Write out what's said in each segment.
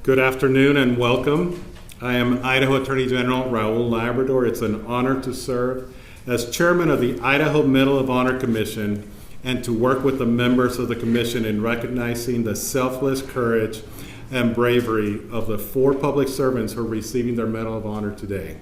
Good afternoon and welcome. I am Idaho Attorney General Raúl Labrador. It's an honor to serve as chairman of the Idaho Medal of Honor Commission and to work with the members of the commission in recognizing the selfless courage and bravery of the 4 public servants who are receiving their Medal of Honor today.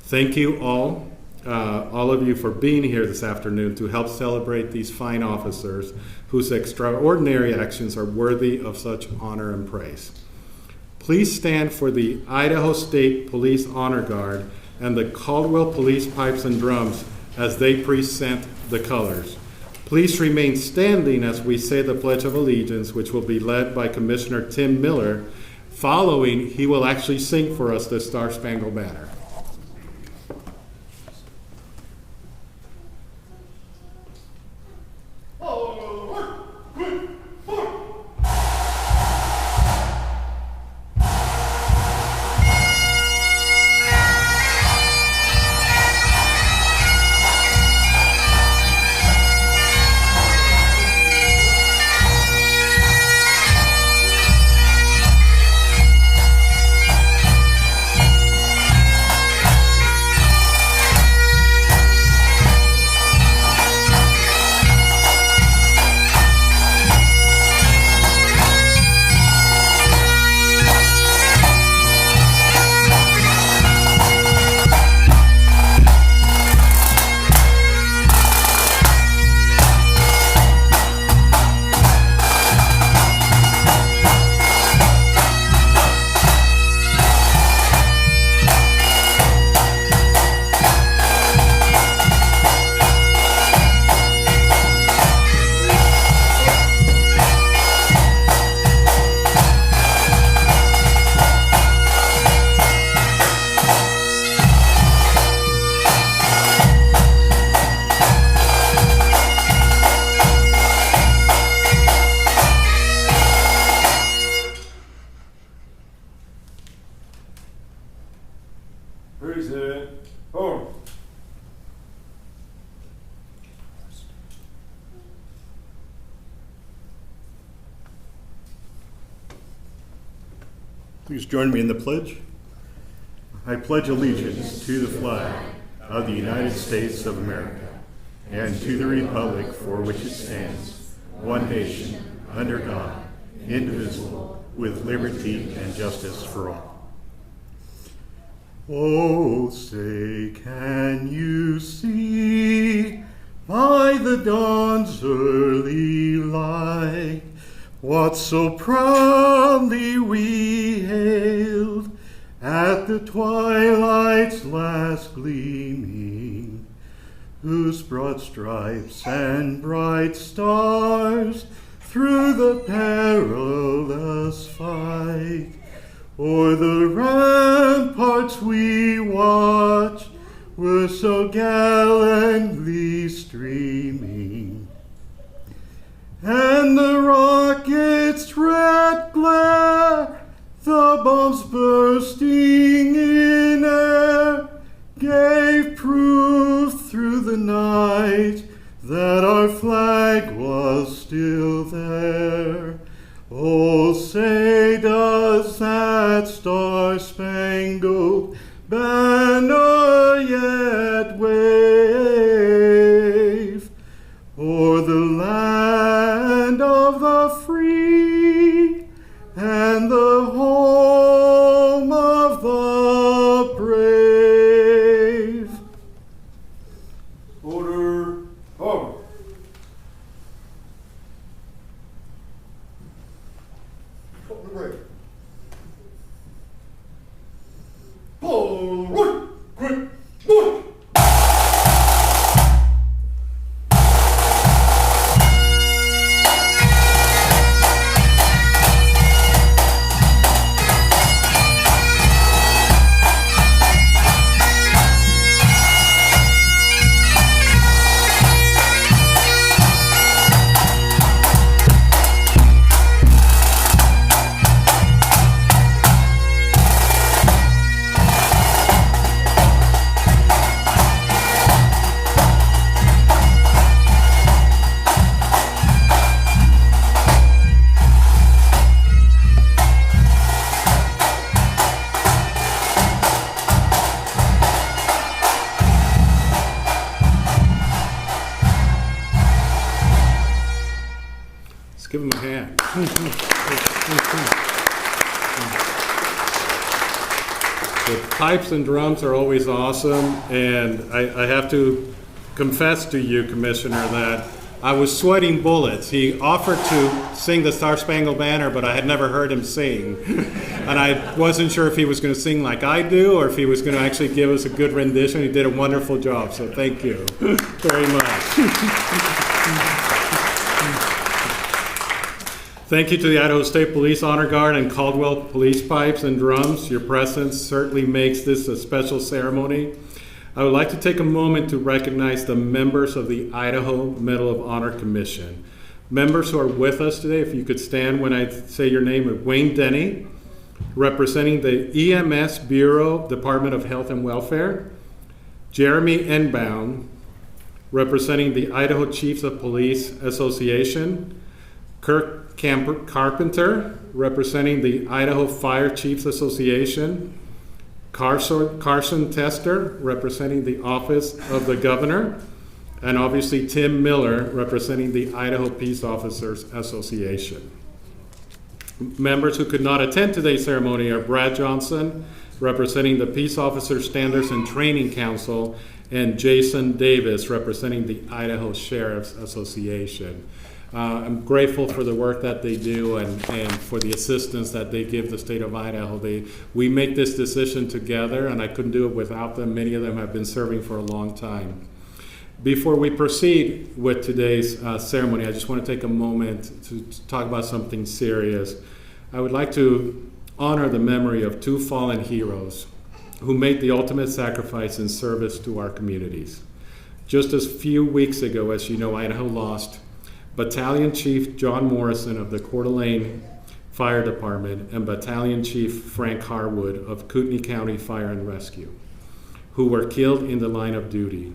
Thank you all of you for being here this afternoon to help celebrate these fine officers whose extraordinary actions are worthy of such honor and praise. Please stand for the Idaho State Police Honor Guard and the Caldwell Police Pipes and Drums as they present the colors. Please remain standing as we say the Pledge of Allegiance, which will be led by Commissioner Tim Miller. Following, he will actually sing for us the Star-Spangled Banner. Please join me in the pledge. I pledge allegiance to the flag of the United States of America and to the republic for which it stands, one nation, under God, indivisible, with liberty and justice for all. Oh, say, can you see by the dawn's early light what so proudly we hailed at the twilight's last gleaming, whose broad stripes and bright stars through the perilous fight o'er the ramparts we watched were so gallantly streaming, and the rocket's red glare, the bombs bursting in air, gave proof through the night that our flag was still there. Oh, say, does that star-spangled banner yet wave o'er the land of the free and the home of the brave? Order, home. Hold the break. Forward, quick, move. Give him a hand. The pipes and drums are always awesome, and I have to confess to you, Commissioner, that I was sweating bullets. He offered to sing the Star Spangled Banner, but I had never heard him sing. And I wasn't sure if he was going to sing like I do or if he was going to actually give us a good rendition. He did a wonderful job, so thank you very much. Thank you to the Idaho State Police Honor Guard and Caldwell Police Pipes and Drums. Your presence certainly makes this a special ceremony. I would like to take a moment to recognize the members of the Idaho Medal of Honor Commission. Members who are with us today, if you could stand when I say your name, Wayne Denny, representing the EMS Bureau, Department of Health and Welfare. Jeremy Enbaum, representing the Idaho Chiefs of Police Association. Kirk Carpenter, representing the Idaho Fire Chiefs Association. Carson Tester, representing the Office of the Governor, and obviously Tim Miller, representing the Idaho Peace Officers Association. Members who could not attend today's ceremony are Brad Johnson, representing the Peace Officer Standards and Training Council, and Jason Davis, representing the Idaho Sheriff's Association. I'm grateful for the work that they do and for the assistance that they give the state of Idaho. We make this decision together, and I couldn't do it without them. Many of them have been serving for a long time. Before we proceed with today's ceremony, I just want to take a moment to talk about something serious. I would like to honor the memory of two fallen heroes who made the ultimate sacrifice in service to our communities. Just a few weeks ago, as you know, Idaho lost Battalion Chief John Morrison of the Coeur d'Alene Fire Department and Battalion Chief Frank Harwood of Kootenai County Fire and Rescue, who were killed in the line of duty.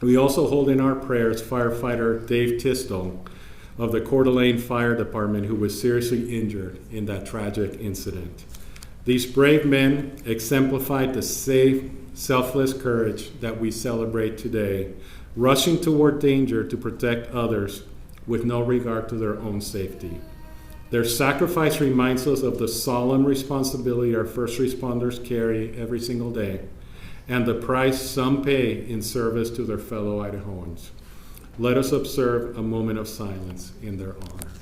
We also hold in our prayers firefighter Dave Tistel of the Coeur d'Alene Fire Department, who was seriously injured in that tragic incident. These brave men exemplified the safe, selfless courage that we celebrate today, rushing toward danger to protect others with no regard to their own safety. Their sacrifice reminds us of the solemn responsibility our first responders carry every single day and the price some pay in service to their fellow Idahoans. Let us observe a moment of silence in their honor.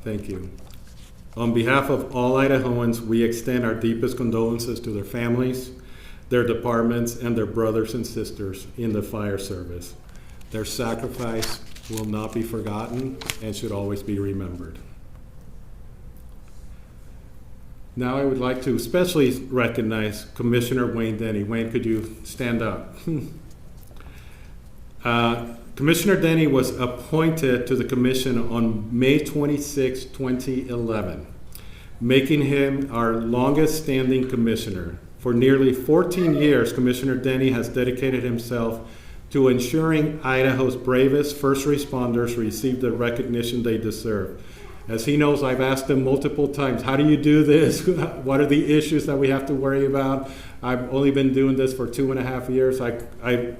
Thank you. On behalf of all Idahoans, we extend our deepest condolences to their families, their departments, and their brothers and sisters in the fire service. Their sacrifice will not be forgotten and should always be remembered. Now I would like to especially recognize Commissioner Wayne Denny. Wayne, could you stand up? Commissioner Denny was appointed to the commission on May 26, 2011, making him our longest-standing commissioner. For nearly 14 years, Commissioner Denny has dedicated himself to ensuring Idaho's bravest first responders receive the recognition they deserve. As he knows, I've asked him multiple times, how do you do this? What are the issues that we have to worry about? I've only been doing this for 2.5 years. I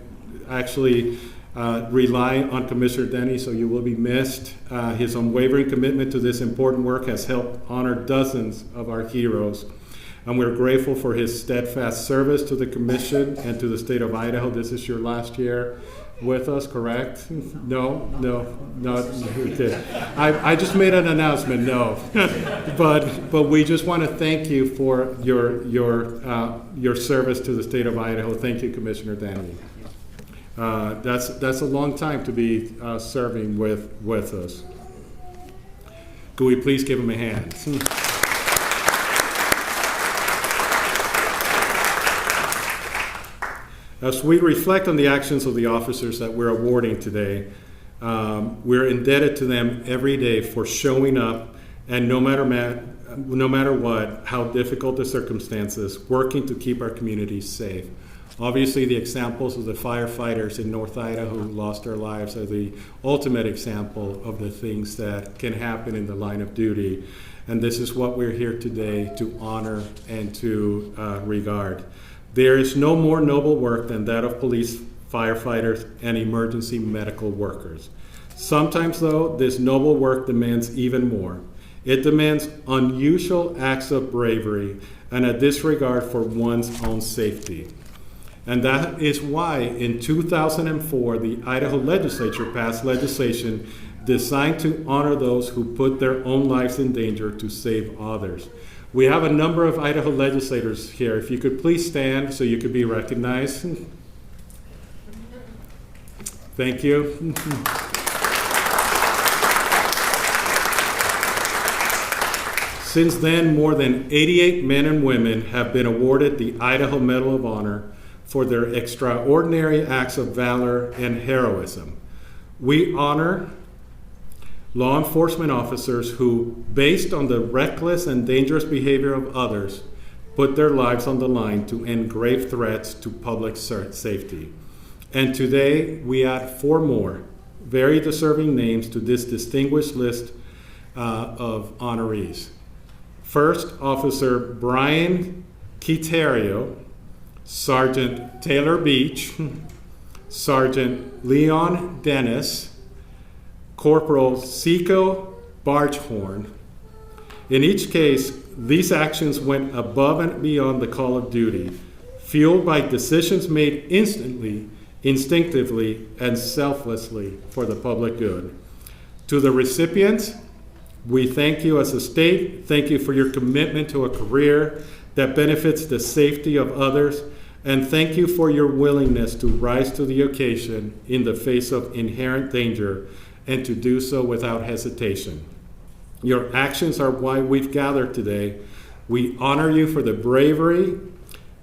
actually rely on Commissioner Denny, so you will be missed. His unwavering commitment to this important work has helped honor dozens of our heroes. And we're grateful for his steadfast service to the commission and to the state of Idaho. This is your last year with us, correct? No. I just made an announcement, no. but we just want to thank you for your service to the state of Idaho. Thank you, Commissioner Denny. That's a long time to be serving with us. Could we please give him a hand? As we reflect on the actions of the officers that we're awarding today, we're indebted to them every day for showing up and no matter what, how difficult the circumstances, working to keep our communities safe. Obviously, the examples of the firefighters in North Idaho who lost their lives are the ultimate example of the things that can happen in the line of duty. And this is what we're here today to honor and to regard. There is no more noble work than that of police, firefighters, and emergency medical workers. Sometimes, though, this noble work demands even more. It demands unusual acts of bravery and a disregard for one's own safety. And that is why in 2004, the Idaho legislature passed legislation designed to honor those who put their own lives in danger to save others. We have a number of Idaho legislators here. If you could please stand so you could be recognized. Thank you. Since then, more than 88 men and women have been awarded the Idaho Medal of Honor for their extraordinary acts of valor and heroism. We honor law enforcement officers who, based on the reckless and dangerous behavior of others, put their lives on the line to end grave threats to public safety. And today, we add 4 more very deserving names to this distinguished list of honorees. First, Officer Brian Quiterio, Sergeant Taylor Beach, Sergeant Leon Dennis, Corporal Sikko Barghoorn. In each case, these actions went above and beyond the call of duty, fueled by decisions made instantly, instinctively, and selflessly for the public good. To the recipients, we thank you as a state. Thank you for your commitment to a career that benefits the safety of others. And thank you for your willingness to rise to the occasion in the face of inherent danger and to do so without hesitation. Your actions are why we've gathered today. We honor you for the bravery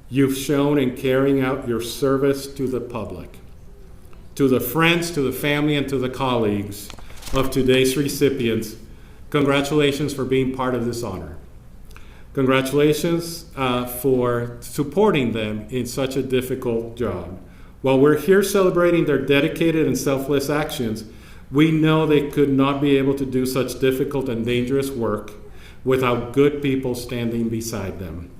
you've shown in carrying out your service to the public. To the friends, to the family, and to the colleagues of today's recipients, congratulations for being part of this honor. Congratulations for supporting them in such a difficult job. While we're here celebrating their dedicated and selfless actions, we know they could not be able to do such difficult and dangerous work without good people standing beside them.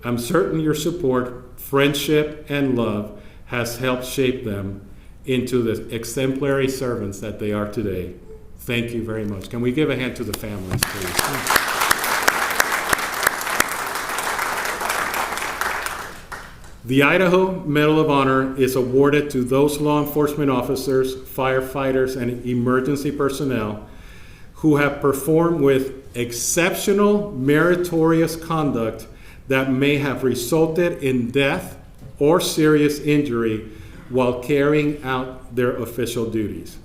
I'm certain your support, friendship, and love has helped shape them into the exemplary servants that they are today. Thank you very much. Can we give a hand to the families, please? The Idaho Medal of Honor is awarded to those law enforcement officers, firefighters, and emergency personnel who have performed with exceptional meritorious conduct that may have resulted in death or serious injury while carrying out their official duties.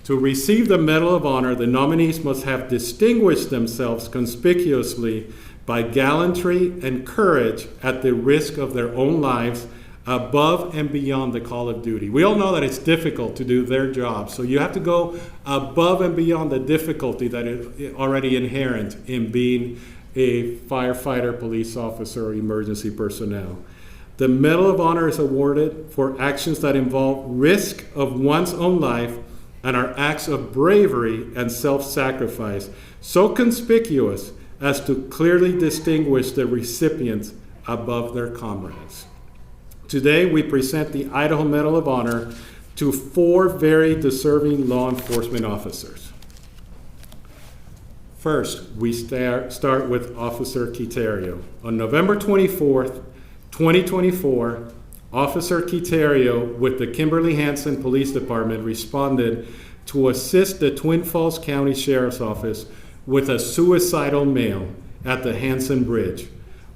To receive the Medal of Honor, the nominees must have distinguished themselves conspicuously by gallantry and courage at the risk of their own lives above and beyond the call of duty. We all know that it's difficult to do their job, so you have to go above and beyond the difficulty that is already inherent in being a firefighter, police officer, or emergency personnel. The Medal of Honor is awarded for actions that involve risk of one's own life and are acts of bravery and self-sacrifice, so conspicuous as to clearly distinguish the recipients above their comrades. Today, we present the Idaho Medal of Honor to 4 very deserving law enforcement officers. First, we start with Officer Quiterio. On November 24th, 2024, Officer Quiterio with the Kimberly-Hansen Police Department responded to assist the Twin Falls County Sheriff's Office with a suicidal male at the Hansen Bridge.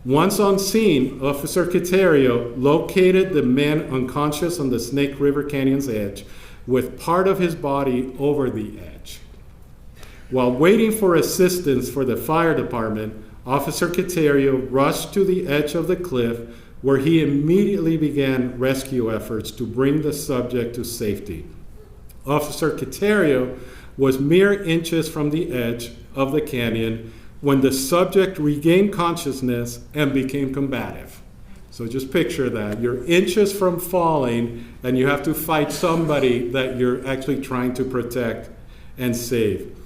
Once on scene, Officer Quiterio located the man unconscious on the Snake River Canyon's edge with part of his body over the edge. While waiting for assistance for the fire department, Officer Quiterio rushed to the edge of the cliff where he immediately began rescue efforts to bring the subject to safety. Officer Quiterio was mere inches from the edge of the canyon when the subject regained consciousness and became combative. So just picture that. You're inches from falling and you have to fight somebody that you're actually trying to protect and save.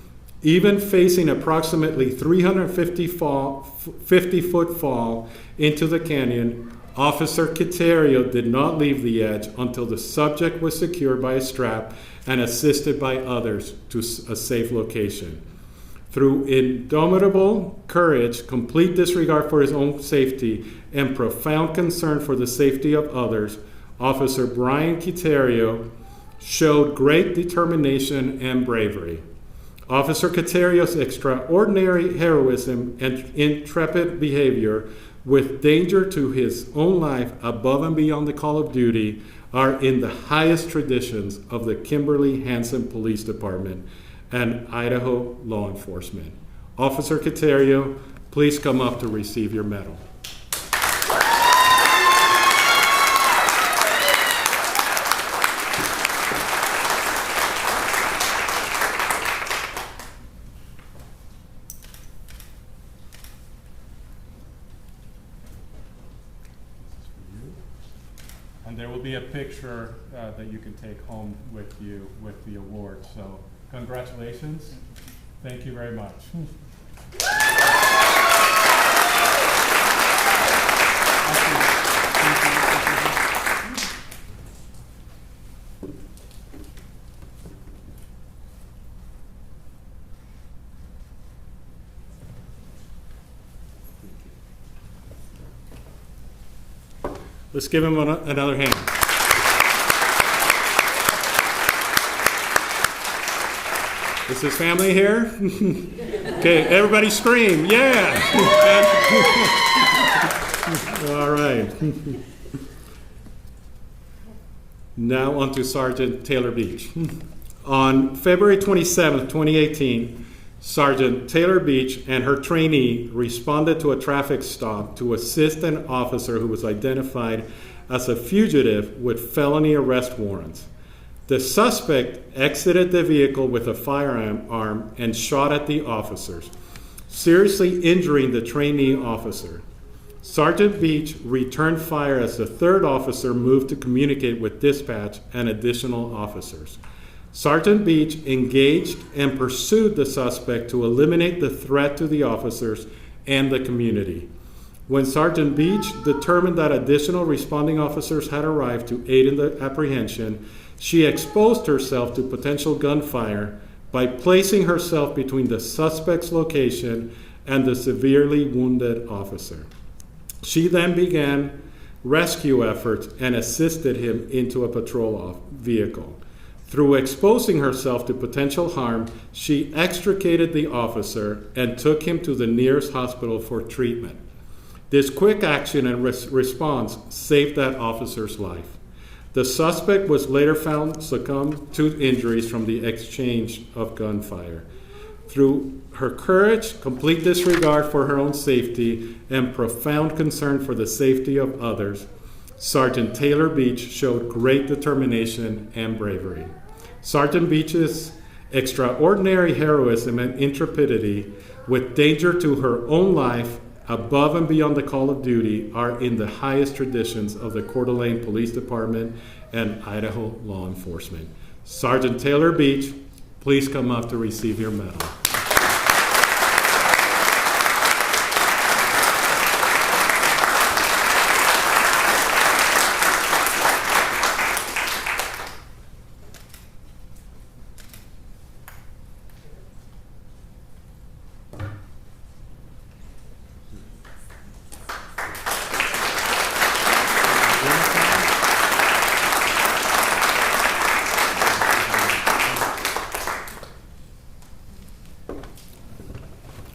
Even facing approximately 350-foot fall into the canyon, Officer Quiterio did not leave the edge until the subject was secured by a strap and assisted by others to a safe location. Through indomitable courage, complete disregard for his own safety, and profound concern for the safety of others, Officer Brian Quiterio showed great determination and bravery. Officer Quiterio's extraordinary heroism and intrepid behavior, with danger to his own life above and beyond the call of duty, are in the highest traditions of the Kimberly-Hansen Police Department and Idaho law enforcement. Officer Quiterio, please come up to receive your medal. And there will be a picture that you can take home with you with the award. So congratulations. Thank you very much. Let's give him another hand. Is his family here? Okay, everybody scream, yeah! All right. Now on to Sergeant Taylor Beach. On February 27, 2018, Sergeant Taylor Beach and her trainee responded to a traffic stop to assist an officer who was identified as a fugitive with felony arrest warrants. The suspect exited the vehicle with a firearm and shot at the officers, seriously injuring the trainee officer. Sergeant Beach returned fire as the third officer moved to communicate with dispatch and additional officers. Sergeant Beach engaged and pursued the suspect to eliminate the threat to the officers and the community. When Sergeant Beach determined that additional responding officers had arrived to aid in the apprehension, she exposed herself to potential gunfire by placing herself between the suspect's location and the severely wounded officer. She then began rescue efforts and assisted him into a patrol vehicle. Through exposing herself to potential harm, she extricated the officer and took him to the nearest hospital for treatment. This quick action and response saved that officer's life. The suspect was later found succumbed to injuries from the exchange of gunfire. Through her courage, complete disregard for her own safety, and profound concern for the safety of others, Sergeant Taylor Beach showed great determination and bravery. Sergeant Beach's extraordinary heroism and intrepidity, with danger to her own life above and beyond the call of duty, are in the highest traditions of the Coeur d'Alene Police Department and Idaho law enforcement. Sergeant Taylor Beach, please come up to receive your medal.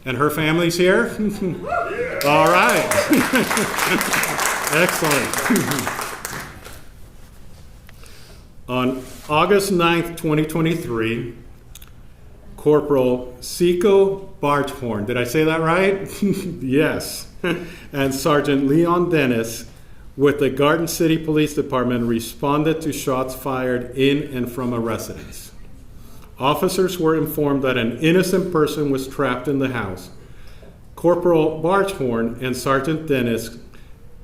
And her family's here? All right. Excellent. On August 9th, 2023, Corporal Sikko Barghoorn, did I say that right? Yes. And Sergeant Leon Dennis with the Garden City Police Department responded to shots fired in and from a residence. Officers were informed that an innocent person was trapped in the house. Corporal Barghoorn and Sergeant Dennis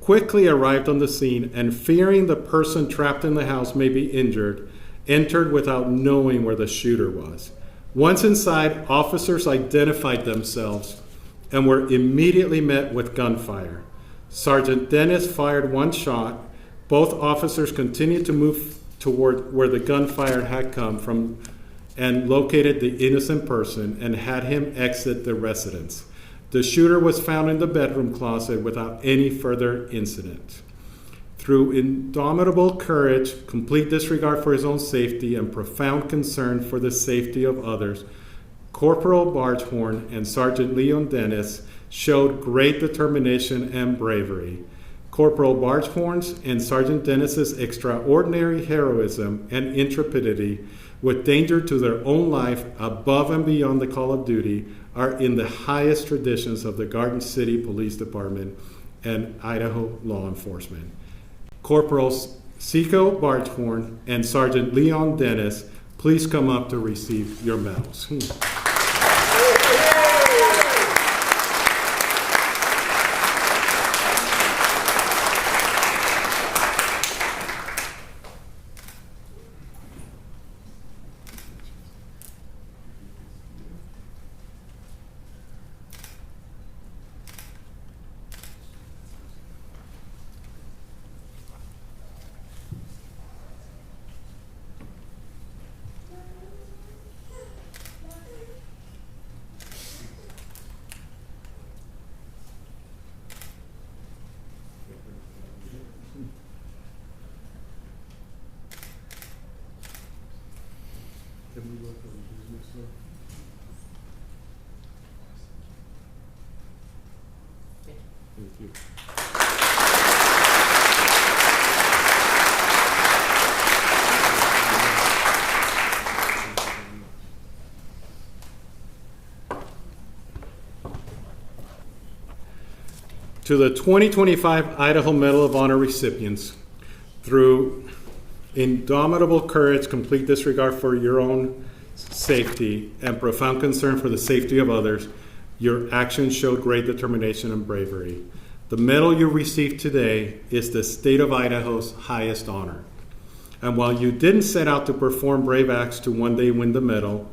quickly arrived on the scene and, fearing the person trapped in the house may be injured, entered without knowing where the shooter was. Once inside, officers identified themselves and were immediately met with gunfire. Sergeant Dennis fired one shot. Both officers continued to move toward where the gunfire had come from and located the innocent person and had him exit the residence. The shooter was found in the bedroom closet without any further incident. Through indomitable courage, complete disregard for his own safety, and profound concern for the safety of others, Corporal Barghoorn and Sergeant Leon Dennis showed great determination and bravery. Corporal Barghoorn's and Sergeant Dennis's extraordinary heroism and intrepidity, with danger to their own life above and beyond the call of duty, are in the highest traditions of the Garden City Police Department and Idaho law enforcement. Corporals Sikko Barghoorn and Sergeant Leon Dennis, please come up to receive your medals. Thank you. To the 2025 Idaho Medal of Honor recipients, through indomitable courage, complete disregard for your own safety, and profound concern for the safety of others, your actions showed great determination and bravery. The medal you received today is the state of Idaho's highest honor. And while you didn't set out to perform brave acts to one day win the medal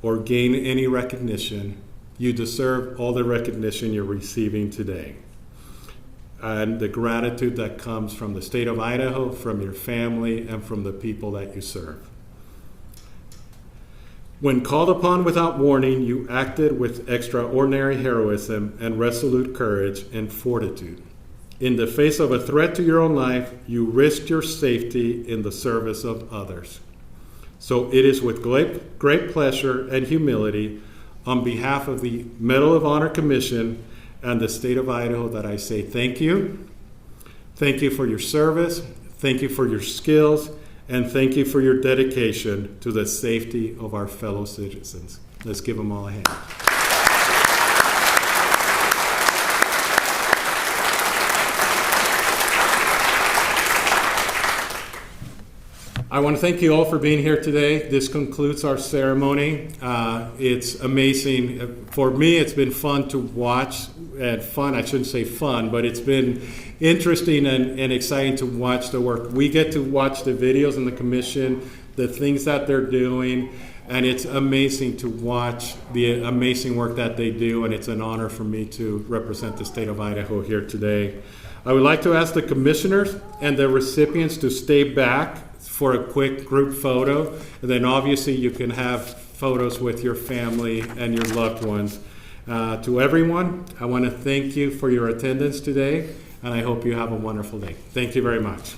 or gain any recognition, you deserve all the recognition you're receiving today. And the gratitude that comes from the state of Idaho, from your family, and from the people that you serve. When called upon without warning, you acted with extraordinary heroism and resolute courage and fortitude. In the face of a threat to your own life, you risked your safety in the service of others. So it is with great pleasure and humility, on behalf of the Medal of Honor Commission and the state of Idaho, that I say thank you. Thank you for your service. Thank you for your skills. And thank you for your dedication to the safety of our fellow citizens. Let's give them all a hand. I want to thank you all for being here today. This concludes our ceremony. It's amazing. For me, it's been fun to watch, and I shouldn't say fun, but it's been interesting and exciting to watch the work. We get to watch the videos in the commission, the things that they're doing, and it's amazing to watch the amazing work that they do, and it's an honor for me to represent the state of Idaho here today. I would like to ask the commissioners and the recipients to stay back for a quick group photo, and then obviously you can have photos with your family and your loved ones. To everyone, I want to thank you for your attendance today, and I hope you have a wonderful day. Thank you very much.